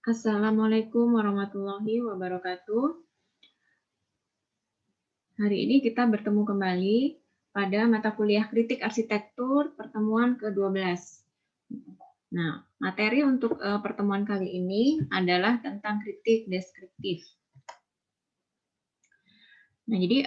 Assalamualaikum warahmatullahi wabarakatuh. Hari ini kita bertemu kembali pada mata kuliah Kritik Arsitektur pertemuan ke-12. Nah, materi untuk pertemuan kali ini adalah tentang kritik deskriptif. Nah, jadi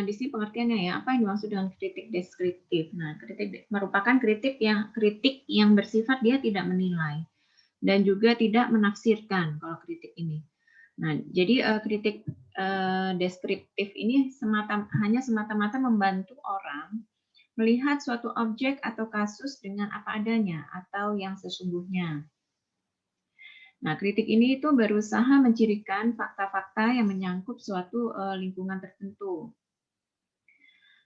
di sini pengertiannya ya, apa yang dimaksud dengan kritik deskriptif? Nah, kritik merupakan kritik yang bersifat dia tidak menilai dan juga tidak menafsirkan kalau kritik ini. Nah, jadi kritik deskriptif ini hanya semata-mata membantu orang melihat suatu objek atau kasus dengan apa adanya atau yang sesungguhnya. Nah, kritik ini itu berusaha mencirikan fakta-fakta yang menyangkut suatu lingkungan tertentu.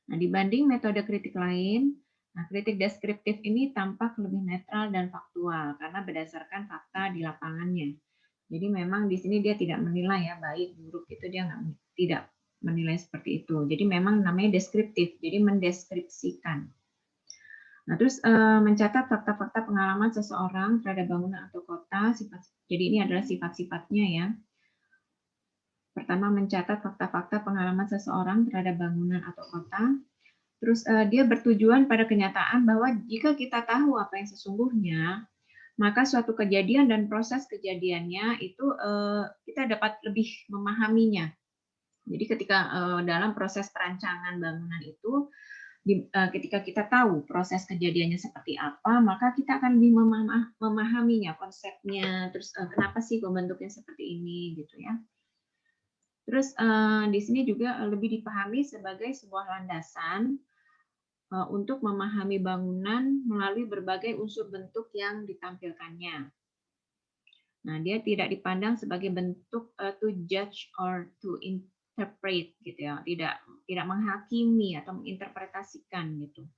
Nah, dibanding metode kritik lain, kritik deskriptif ini tampak lebih netral dan faktual karena berdasarkan fakta di lapangannya. Jadi memang di sini dia tidak menilai ya baik buruk, itu dia tidak menilai seperti itu. Jadi memang namanya deskriptif, jadi mendeskripsikan. Nah, terus mencatat fakta-fakta pengalaman seseorang terhadap bangunan atau kota. Jadi ini adalah sifat-sifatnya ya. Pertama, mencatat fakta-fakta pengalaman seseorang terhadap bangunan atau kota. Terus dia bertujuan pada kenyataan bahwa jika kita tahu apa yang sesungguhnya, maka suatu kejadian dan proses kejadiannya itu kita dapat lebih memahaminya. Jadi ketika dalam proses perancangan bangunan itu, ketika kita tahu proses kejadiannya seperti apa, maka kita akan lebih memahaminya, konsepnya, terus kenapa sih kok bentuknya seperti ini, gitu ya. Terus di sini juga lebih dipahami sebagai sebuah landasan untuk memahami bangunan melalui berbagai unsur bentuk yang ditampilkannya. Nah, dia tidak dipandang sebagai bentuk to judge or to interpret gitu ya, tidak menghakimi atau menginterpretasikan gitu.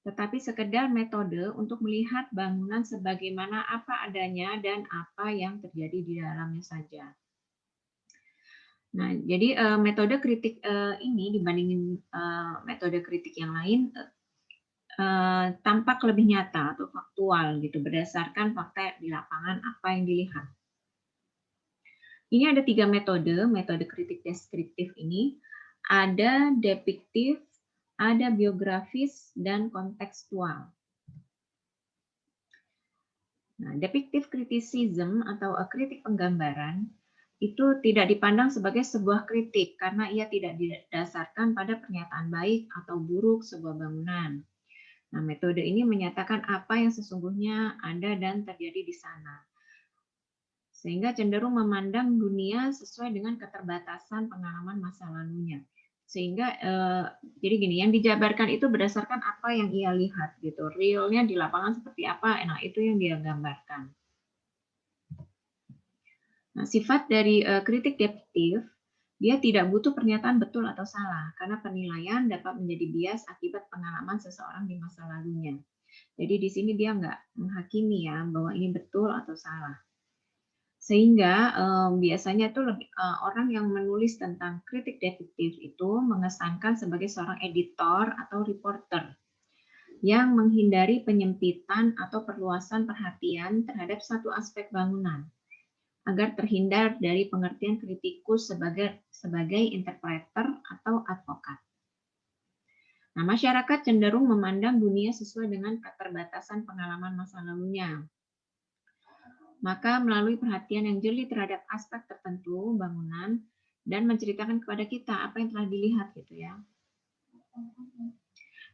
Tetapi sekedar metode untuk melihat bangunan sebagaimana apa adanya dan apa yang terjadi di dalamnya saja. Nah, jadi metode kritik ini dibandingin metode kritik yang lain tampak lebih nyata atau faktual gitu berdasarkan fakta di lapangan apa yang dilihat. Ini ada 3 metode kritik deskriptif ini. Ada depiktif, ada biografis, dan kontekstual. Nah, depictive criticism atau kritik penggambaran itu tidak dipandang sebagai sebuah kritik karena ia tidak didasarkan pada pernyataan baik atau buruk sebuah bangunan. Nah, metode ini menyatakan apa yang sesungguhnya ada dan terjadi di sana, sehingga cenderung memandang dunia sesuai dengan keterbatasan pengalaman masa lalunya. Sehingga jadi gini, yang dijabarkan itu berdasarkan apa yang ia lihat gitu, realnya di lapangan seperti apa, nah itu yang dia gambarkan. Nah, sifat dari kritik depiktif, dia tidak butuh pernyataan betul atau salah, karena penilaian dapat menjadi bias akibat pengalaman seseorang di masa lalunya. Jadi di sini dia nggak menghakimi ya bahwa ini betul atau salah. Sehingga biasanya itu orang yang menulis tentang kritik depiktif itu mengesankan sebagai seorang editor atau reporter yang menghindari penyempitan atau perluasan perhatian terhadap satu aspek bangunan agar terhindar dari pengertian kritikus sebagai interpreter atau advokat. Nah, masyarakat cenderung memandang dunia sesuai dengan keterbatasan pengalaman masa lalunya. Maka melalui perhatian yang jeli terhadap aspek tertentu bangunan dan menceritakan kepada kita apa yang telah dilihat gitu ya.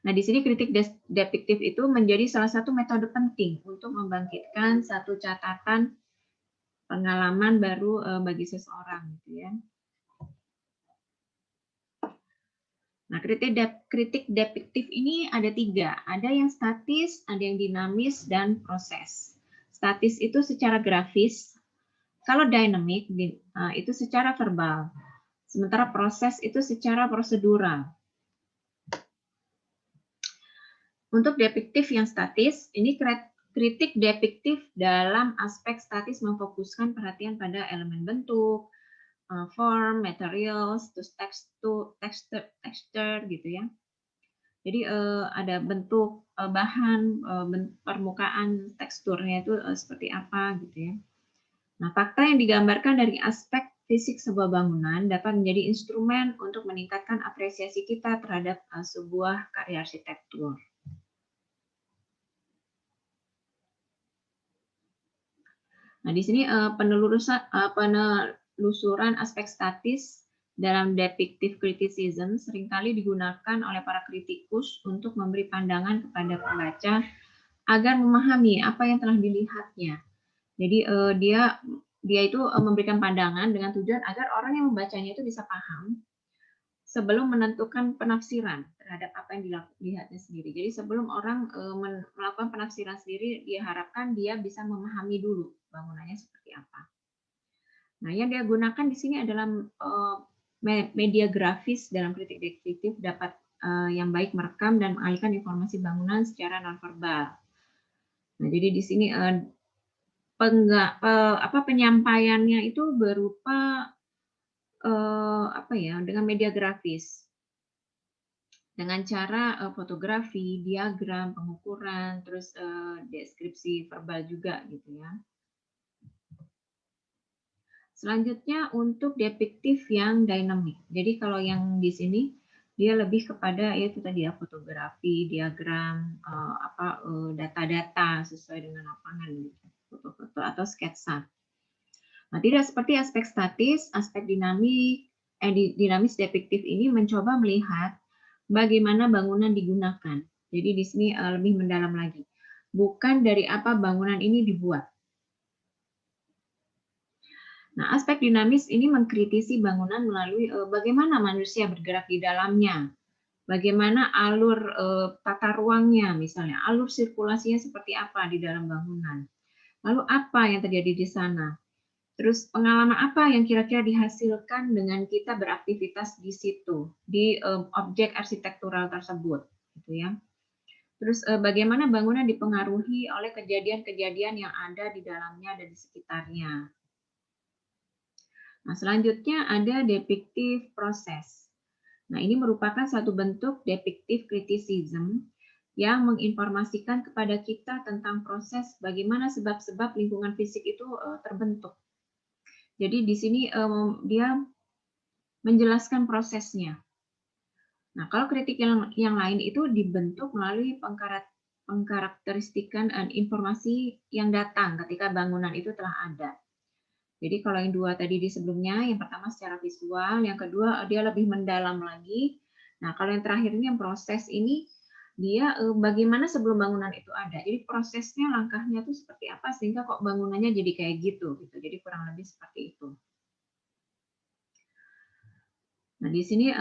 Nah, di sini kritik depiktif itu menjadi salah satu metode penting untuk membangkitkan satu catatan pengalaman baru bagi seseorang gitu ya. Nah, kritik depiktif ini ada 3. Ada yang statis, ada yang dinamis, dan proses. Statis itu secara grafis, kalau dynamic itu secara verbal. Sementara proses itu secara prosedural. Untuk depiktif yang statis, ini kritik depiktif dalam aspek statis memfokuskan perhatian pada elemen bentuk, form, materials, terus texture gitu ya. Jadi ada bentuk bahan, permukaan, teksturnya itu seperti apa gitu ya. Nah, fakta yang digambarkan dari aspek fisik sebuah bangunan dapat menjadi instrumen untuk meningkatkan apresiasi kita terhadap sebuah karya arsitektur. Nah, di sini penelusuran aspek statis dalam depictive criticism seringkali digunakan oleh para kritikus untuk memberi pandangan kepada pembaca agar memahami apa yang telah dilihatnya. Jadi dia itu memberikan pandangan dengan tujuan agar orang yang membacanya itu bisa paham sebelum menentukan penafsiran terhadap apa yang dilihatnya sendiri. Jadi sebelum orang melakukan penafsiran sendiri, diharapkan dia bisa memahami dulu bangunannya seperti apa. Nah, yang dia gunakan di sini adalah media grafis dalam kritik deskriptif dapat yang baik merekam dan mengalihkan informasi bangunan secara nonverbal. Nah, jadi di sini penyampaiannya itu berupa dengan media grafis, dengan cara fotografi, diagram, pengukuran, terus deskripsi verbal juga gitu ya. Selanjutnya untuk depiktif yang dynamic. Jadi kalau yang di sini dia lebih kepada yaitu tadi ya fotografi, diagram, data-data sesuai dengan lapangan, foto-foto atau sketsa. Nah, tidak seperti aspek statis, aspek dinamis depiktif ini mencoba melihat bagaimana bangunan digunakan. Jadi di sini lebih mendalam lagi. Bukan dari apa bangunan ini dibuat. Nah, aspek dinamis ini mengkritisi bangunan melalui bagaimana manusia bergerak di dalamnya, bagaimana alur tata ruangnya, misalnya alur sirkulasinya seperti apa di dalam bangunan, lalu apa yang terjadi di sana, terus pengalaman apa yang kira-kira dihasilkan dengan kita beraktivitas di situ, di objek arsitektural tersebut, gitu ya. Terus bagaimana bangunan dipengaruhi oleh kejadian-kejadian yang ada di dalamnya dan di sekitarnya. Nah, selanjutnya ada depictive proses. Nah, ini merupakan satu bentuk depictive criticism yang menginformasikan kepada kita tentang proses bagaimana sebab-sebab lingkungan fisik itu terbentuk. Jadi di sini dia menjelaskan prosesnya. Nah, kalau kritik yang lain itu dibentuk melalui pengkarakteristikan informasi yang datang ketika bangunan itu telah ada. Jadi kalau yang dua tadi di sebelumnya, yang pertama secara visual, yang kedua dia lebih mendalam lagi. Nah, kalau yang terakhir ini yang proses ini, dia bagaimana sebelum bangunan itu ada. Jadi prosesnya, langkahnya itu seperti apa sehingga kok bangunannya jadi kayak gitu. Jadi kurang lebih seperti itu. Nah, di sini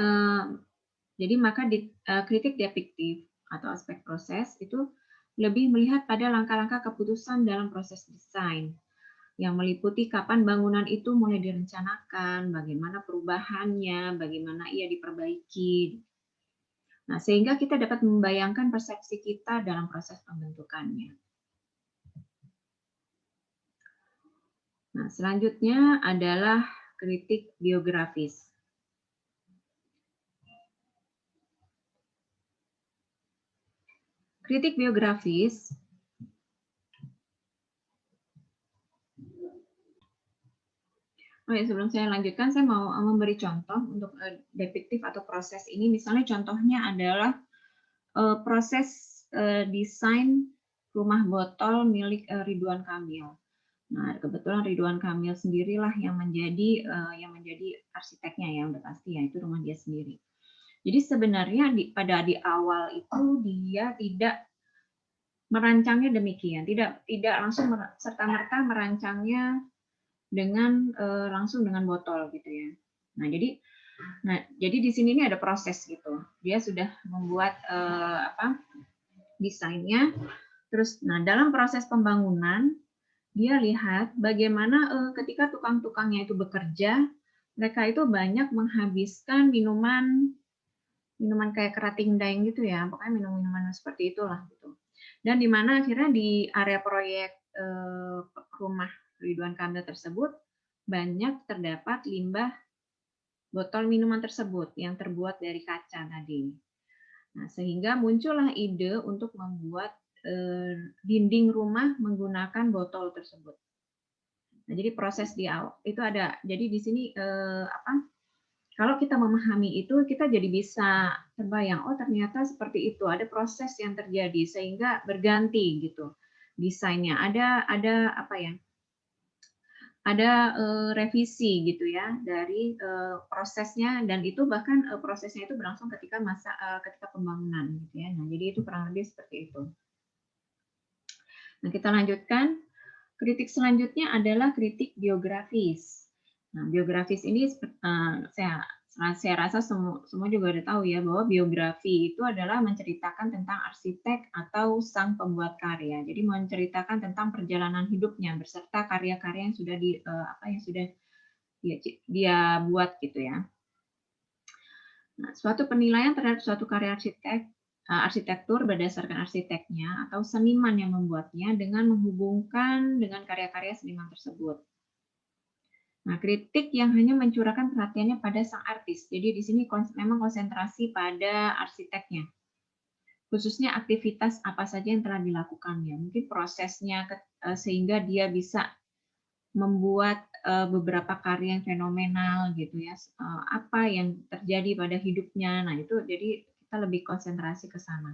jadi maka kritik depiktif atau aspek proses itu lebih melihat pada langkah-langkah keputusan dalam proses desain yang meliputi kapan bangunan itu mulai direncanakan, bagaimana perubahannya, bagaimana ia diperbaiki. Nah, sehingga kita dapat membayangkan persepsi kita dalam proses pembentukannya. Nah, selanjutnya adalah kritik biografis. Kritik biografis sebelum saya lanjutkan, saya mau memberi contoh untuk depiktif atau proses ini. Misalnya contohnya adalah proses desain rumah botol milik Ridwan Kamil. Nah, kebetulan Ridwan Kamil sendirilah yang menjadi arsiteknya ya, udah pasti ya, itu rumah dia sendiri. Jadi sebenarnya pada di awal itu dia tidak merancangnya demikian, tidak langsung serta-merta merancangnya dengan langsung dengan botol gitu ya. Nah, jadi di sini ini ada proses gitu. Dia sudah membuat desainnya. Terus, nah dalam proses pembangunan dia lihat bagaimana ketika tukang-tukangnya itu bekerja, mereka itu banyak menghabiskan minuman kayak kerating daeng gitu ya, pokoknya minuman seperti itulah gitu. Dan di mana akhirnya di area proyek rumah Ridwan Kamil tersebut banyak terdapat limbah botol minuman tersebut yang terbuat dari kaca tadi. Nah, sehingga muncullah ide untuk membuat dinding rumah menggunakan botol tersebut. Nah, jadi proses di awal itu ada. Jadi di sini kalau kita memahami itu, kita jadi bisa terbayang, oh ternyata seperti itu, ada proses yang terjadi sehingga berganti gitu desainnya. Ada apa ya? Ada revisi gitu ya dari prosesnya, dan itu bahkan prosesnya itu berlangsung ketika ketika pembangunan gitu ya. Nah, jadi itu kurang lebih seperti itu. Nah, kita lanjutkan. Kritik selanjutnya adalah kritik biografis. Nah, biografis ini saya rasa semua juga udah tahu ya, bahwa biografi itu adalah menceritakan tentang arsitek atau sang pembuat karya. Jadi menceritakan tentang perjalanan hidupnya beserta karya-karya yang sudah dia buat gitu ya. Nah, suatu penilaian terhadap suatu karya arsitektur berdasarkan arsiteknya atau seniman yang membuatnya dengan menghubungkan dengan karya-karya seniman tersebut. Nah, kritik yang hanya mencurahkan perhatiannya pada sang artis. Jadi di sini memang konsentrasi pada arsiteknya. Khususnya aktivitas apa saja yang telah dilakukannya. Mungkin prosesnya sehingga dia bisa membuat beberapa karya yang fenomenal gitu ya. Apa yang terjadi pada hidupnya. Nah, itu jadi kita lebih konsentrasi ke sana.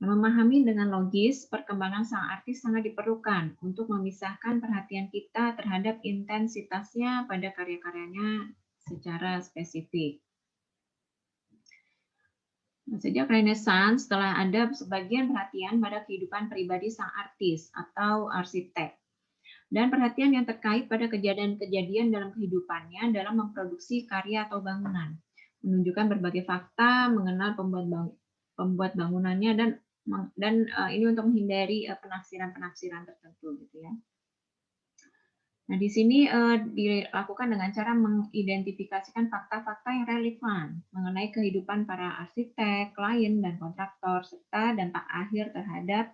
Memahami dengan logis perkembangan sang artis sangat diperlukan untuk memisahkan perhatian kita terhadap intensitasnya pada karya-karyanya secara spesifik. Sejak Renaissance telah ada sebagian perhatian pada kehidupan pribadi sang artis atau arsitek, dan perhatian yang terkait pada kejadian-kejadian dalam kehidupannya dalam memproduksi karya atau bangunan, menunjukkan berbagai fakta mengenal pembuat bangunannya, dan ini untuk menghindari penafsiran-penafsiran tertentu gitu ya. Nah, di sini dilakukan dengan cara mengidentifikasikan fakta-fakta yang relevan mengenai kehidupan para arsitek, klien, dan kontraktor, serta dampak akhir terhadap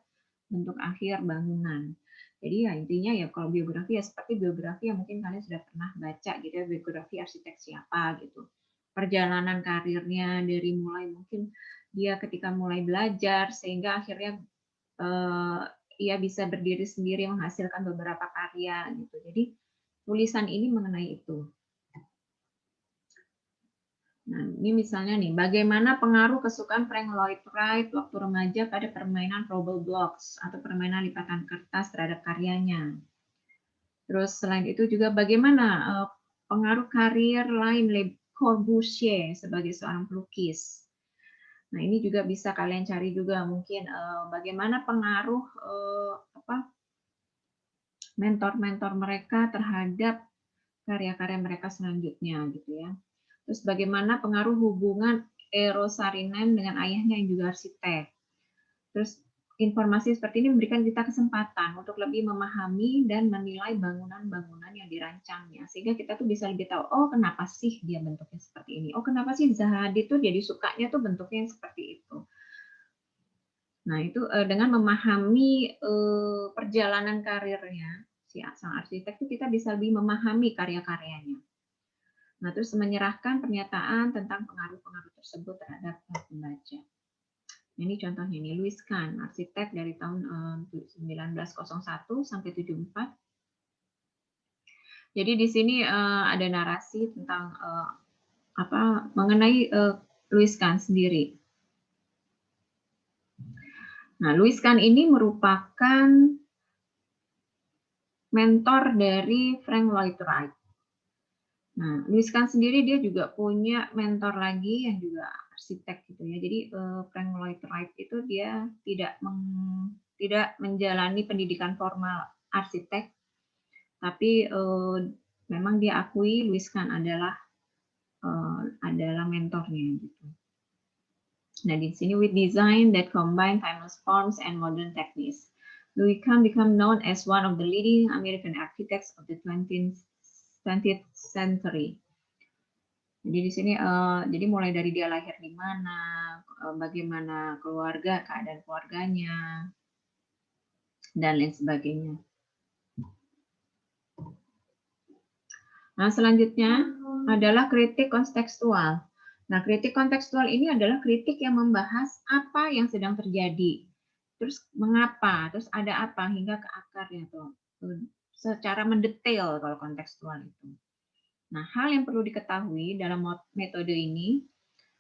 bentuk akhir bangunan. Jadi ya intinya ya kalau biografi ya seperti biografi yang mungkin kalian sudah pernah baca gitu ya, biografi arsitek siapa gitu. Perjalanan karirnya dari mulai mungkin dia ketika mulai belajar sehingga akhirnya ia bisa berdiri sendiri menghasilkan beberapa karya gitu. Jadi tulisan ini mengenai itu. Nah, ini misalnya nih, bagaimana pengaruh kesukaan Frank Lloyd Wright waktu remaja pada permainan Robble Blocks atau permainan lipatan kertas terhadap karyanya. Terus selain itu juga bagaimana pengaruh karir lain Le Corbusier sebagai seorang pelukis. Nah, ini juga bisa kalian cari juga mungkin bagaimana pengaruh mentor-mentor mereka terhadap karya-karya mereka selanjutnya gitu ya. Terus bagaimana pengaruh hubungan Eero Saarinen dengan ayahnya yang juga arsitek. Terus informasi seperti ini memberikan kita kesempatan untuk lebih memahami dan menilai bangunan-bangunan yang dirancangnya, sehingga kita tuh bisa lebih tahu, oh kenapa sih dia bentuknya seperti ini, oh kenapa sih Zaha Hadid tuh jadi sukanya tuh bentuknya yang seperti itu. Nah, itu dengan memahami perjalanan karirnya si sang arsitek itu kita bisa lebih memahami karya-karyanya. Nah, terus menyerahkan pernyataan tentang pengaruh-pengaruh tersebut terhadap pembaca. Ini contohnya nih, Louis Kahn, arsitek dari tahun 1901 sampai 74. Jadi di sini ada narasi tentang mengenai Louis Kahn sendiri. Nah, Louis Kahn ini merupakan mentor dari Frank Lloyd Wright. Nah, Louis Kahn sendiri dia juga punya mentor lagi yang juga arsitek gitu ya. Jadi Frank Lloyd Wright itu dia tidak menjalani pendidikan formal arsitek, tapi memang dia akui Louis Kahn adalah mentornya gitu. Nah, di sini with design that combine timeless forms and modern techniques, Louis Kahn became known as one of the leading American architects of the 20th century. Jadi di sini jadi mulai dari dia lahir di mana, bagaimana keadaan keluarganya, dan lain sebagainya. Nah, selanjutnya adalah kritik kontekstual. Nah, kritik kontekstual ini adalah kritik yang membahas apa yang sedang terjadi, terus mengapa, terus ada apa, hingga ke akarnya tuh, secara mendetail kalau kontekstual itu. Nah, hal yang perlu diketahui dalam metode ini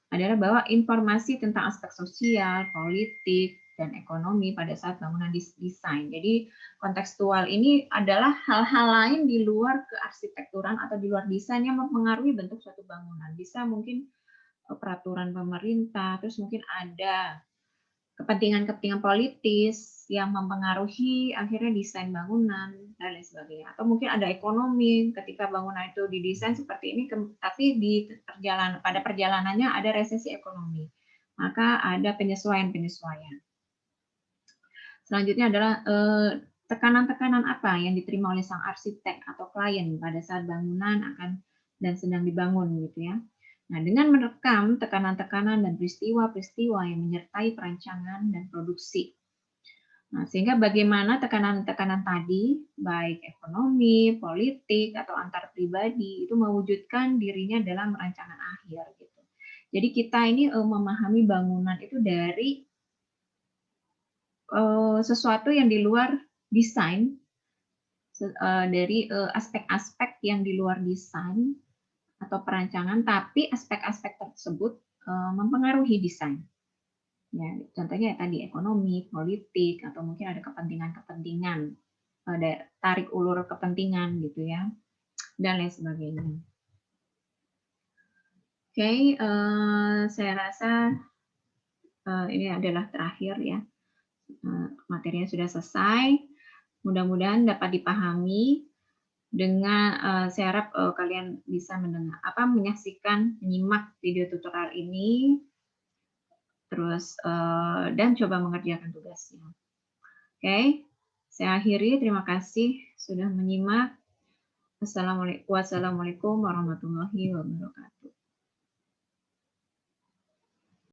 adalah bahwa informasi tentang aspek sosial, politik, dan ekonomi pada saat bangunan desain. Jadi kontekstual ini adalah hal-hal lain di luar kearsitekturan atau di luar desain yang mempengaruhi bentuk suatu bangunan. Bisa mungkin peraturan pemerintah, terus mungkin ada kepentingan-kepentingan politis yang mempengaruhi akhirnya desain bangunan dan lain sebagainya. Atau mungkin ada ekonomi ketika bangunan itu didesain seperti ini, tapi pada perjalanannya ada resesi ekonomi. Maka ada penyesuaian-penyesuaian. Selanjutnya adalah tekanan-tekanan apa yang diterima oleh sang arsitek atau klien pada saat bangunan akan dan sedang dibangun gitu ya. Nah, dengan merekam tekanan-tekanan dan peristiwa-peristiwa yang menyertai perancangan dan produksi. Nah, sehingga bagaimana tekanan-tekanan tadi, baik ekonomi, politik, atau antar pribadi, itu mewujudkan dirinya dalam rancangan akhir. Gitu. Jadi kita ini memahami bangunan itu dari sesuatu yang di luar desain, dari aspek-aspek yang di luar desain, atau perancangan, tapi aspek-aspek tersebut mempengaruhi desain. Ya, contohnya ya tadi ekonomi, politik, atau mungkin ada kepentingan-kepentingan, ada tarik ulur kepentingan gitu ya, dan lain sebagainya. Oke, saya rasa ini adalah terakhir ya. Materinya sudah selesai. Mudah-mudahan dapat dipahami. Dengan saya harap kalian bisa menyaksikan, menyimak video tutorial ini, terus dan coba mengerjakan tugasnya. Oke, saya akhiri. Terima kasih sudah menyimak. Wassalamualaikum warahmatullahi wabarakatuh.